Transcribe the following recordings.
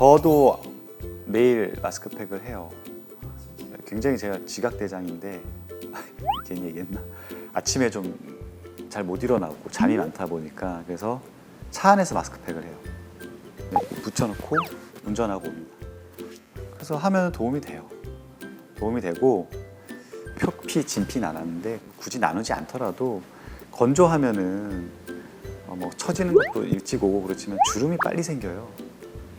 저도 매일 마스크팩을 해요. 굉장히 제가 지각대장인데 괜히 얘기했나? 아침에 좀 잘 못 일어나고 잠이 많다 보니까 그래서 차 안에서 마스크팩을 해요. 붙여놓고 운전하고 옵니다. 그래서 하면 도움이 돼요. 도움이 되고 표피, 진피 나눴는데 굳이 나누지 않더라도 건조하면은 뭐 처지는 것도 일찍 오고 그렇지만 주름이 빨리 생겨요.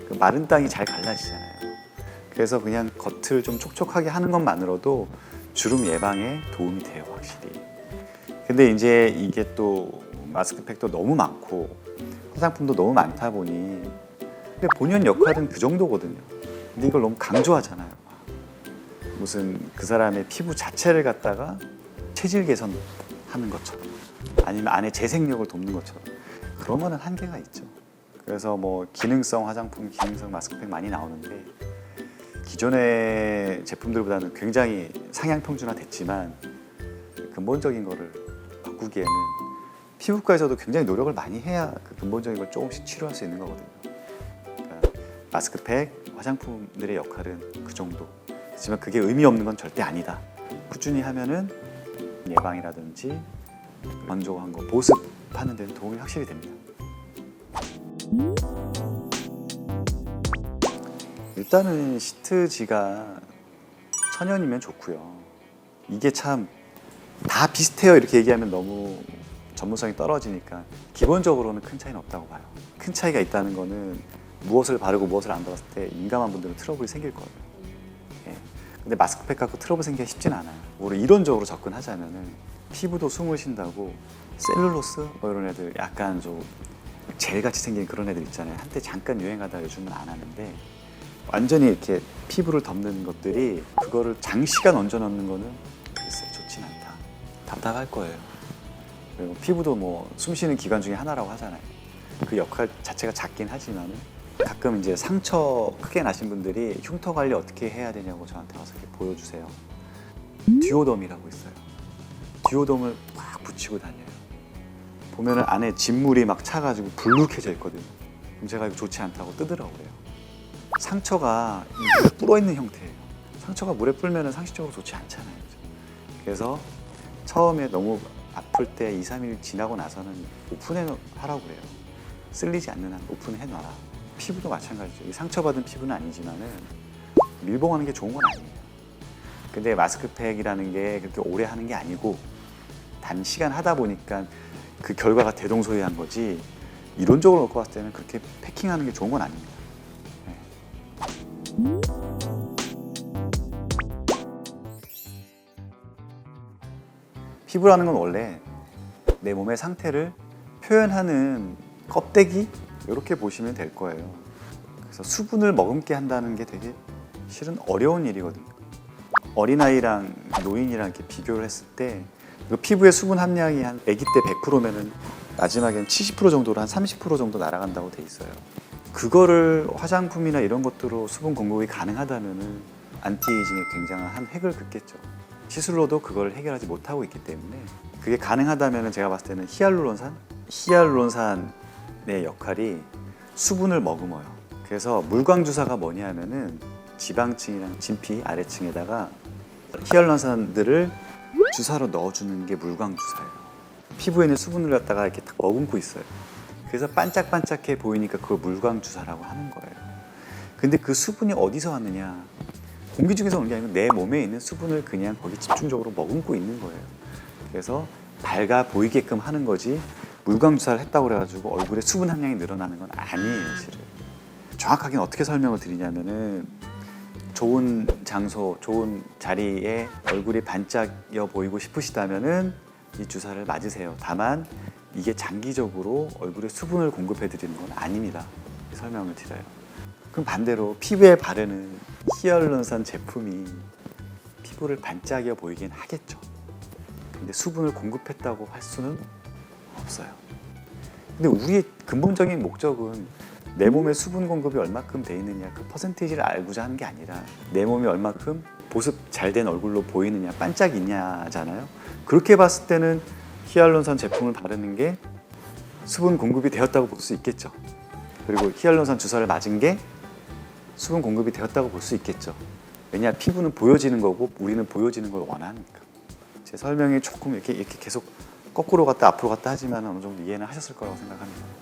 그 마른 땅이 잘 갈라지잖아요. 그래서 그냥 겉을 좀 촉촉하게 하는 것만으로도 주름 예방에 도움이 돼요, 확실히. 근데 이제 이게 또 마스크팩도 너무 많고 화장품도 너무 많다 보니 근데 본연 역할은 그 정도거든요. 근데 이걸 너무 강조하잖아요. 무슨 그 사람의 피부 자체를 갖다가 체질 개선하는 것처럼 아니면 안에 재생력을 돕는 것처럼 그런 거는 한계가 있죠. 그래서 뭐 기능성 화장품, 기능성 마스크팩 많이 나오는데 기존의 제품들보다는 굉장히 상향 평준화 됐지만 근본적인 거를 바꾸기에는 피부과에서도 굉장히 노력을 많이 해야 그 근본적인 걸 조금씩 치료할 수 있는 거거든요. 그러니까 마스크팩, 화장품들의 역할은 그 정도. 하지만 그게 의미 없는 건 절대 아니다. 꾸준히 하면은 예방이라든지 건조한 거, 보습하는 데는 도움이 확실히 됩니다. 일단은 시트지가 천연이면 좋고요. 이게 참 다 비슷해요 이렇게 얘기하면 너무 전문성이 떨어지니까 기본적으로는 큰 차이는 없다고 봐요. 큰 차이가 있다는 거는 무엇을 바르고 무엇을 안 바랐을 때 민감한 분들은 트러블이 생길 거예요. 예. 근데 마스크팩 갖고 트러블 생기기가 쉽진 않아요. 우리 이론적으로 접근하자면은 피부도 숨을 쉰다고 셀룰로스 뭐 이런 애들 약간 좀 젤같이 생긴 그런 애들 있잖아요. 한때 잠깐 유행하다 요즘은 안 하는데 완전히 이렇게 피부를 덮는 것들이 그거를 장시간 얹어 넣는 거는 글쎄 좋진 않다. 답답할 거예요. 그리고 피부도 뭐 숨쉬는 기관 중에 하나라고 하잖아요. 그 역할 자체가 작긴 하지만 가끔 이제 상처 크게 나신 분들이 흉터 관리 어떻게 해야 되냐고 저한테 와서 이렇게 보여주세요. 듀오덤이라고 있어요. 듀오덤을 막 붙이고 다녀요. 보면은 안에 진물이 막 차가지고 불룩해져 있거든요. 그럼 제가 이거 좋지 않다고 뜯으라고 그래요. 상처가 물에 불어 있는 형태예요. 상처가 물에 불면은 상식적으로 좋지 않잖아요. 그래서 처음에 너무 아플 때 2, 3일 지나고 나서는 오픈하라고 그래요. 쓸리지 않는 한 오픈해 놔라. 피부도 마찬가지죠. 이 상처받은 피부는 아니지만은 밀봉하는 게 좋은 건 아니에요. 근데 마스크팩이라는 게 그렇게 오래 하는 게 아니고 단시간 하다 보니까 그 결과가 대동소이한 거지 이론적으로 놓고 봤을 때는 그렇게 패킹하는 게 좋은 건 아닙니다. 네. 피부라는 건 원래 내 몸의 상태를 표현하는 껍데기 이렇게 보시면 될 거예요. 그래서 수분을 머금게 한다는 게 되게 실은 어려운 일이거든요. 어린아이랑 노인이랑 이렇게 비교를 했을 때 그 피부의 수분 함량이 한 아기 때 100%면은 마지막엔 70% 정도로 한 30% 정도 날아간다고 돼 있어요. 그거를 화장품이나 이런 것들로 수분 공급이 가능하다면은 안티에이징에 굉장한 한 획을 긋겠죠. 시술로도 그걸 해결하지 못하고 있기 때문에 그게 가능하다면 제가 봤을 때는 히알루론산의 역할이 수분을 머금어요. 그래서 물광주사가 뭐냐면은 지방층이랑 진피 아래층에다가 히알루론산들을 주사로 넣어주는 게 물광주사예요. 피부에 있는 수분을 갖다가 이렇게 딱 머금고 있어요. 그래서 반짝반짝해 보이니까 그걸 물광주사라고 하는 거예요. 근데 그 수분이 어디서 왔느냐? 공기 중에서 오는 게 아니고 내 몸에 있는 수분을 그냥 거기 집중적으로 머금고 있는 거예요. 그래서 밝아 보이게끔 하는 거지 물광주사를 했다고 그래가지고 얼굴에 수분 함량이 늘어나는 건 아니에요, 실은. 정확하게는 어떻게 설명을 드리냐면은 좋은 장소, 좋은 자리에 얼굴이 반짝여 보이고 싶으시다면은 이 주사를 맞으세요. 다만 이게 장기적으로 얼굴에 수분을 공급해 드리는 건 아닙니다. 설명을 드려요. 그럼 반대로 피부에 바르는 히알루론산 제품이 피부를 반짝여 보이긴 하겠죠. 근데 수분을 공급했다고 할 수는 없어요. 근데 우리의 근본적인 목적은 내 몸에 수분 공급이 얼마큼 돼 있느냐 그 퍼센테이지를 알고자 하는 게 아니라 내 몸이 얼마큼 보습 잘 된 얼굴로 보이느냐 반짝이냐잖아요. 그렇게 봤을 때는 히알루론산 제품을 바르는 게 수분 공급이 되었다고 볼 수 있겠죠. 그리고 히알루론산 주사를 맞은 게 수분 공급이 되었다고 볼 수 있겠죠. 왜냐 피부는 보여지는 거고 우리는 보여지는 걸 원하니까. 제 설명이 조금 이렇게 계속 거꾸로 갔다 앞으로 갔다 하지만 어느 정도 이해는 하셨을 거라고 생각합니다.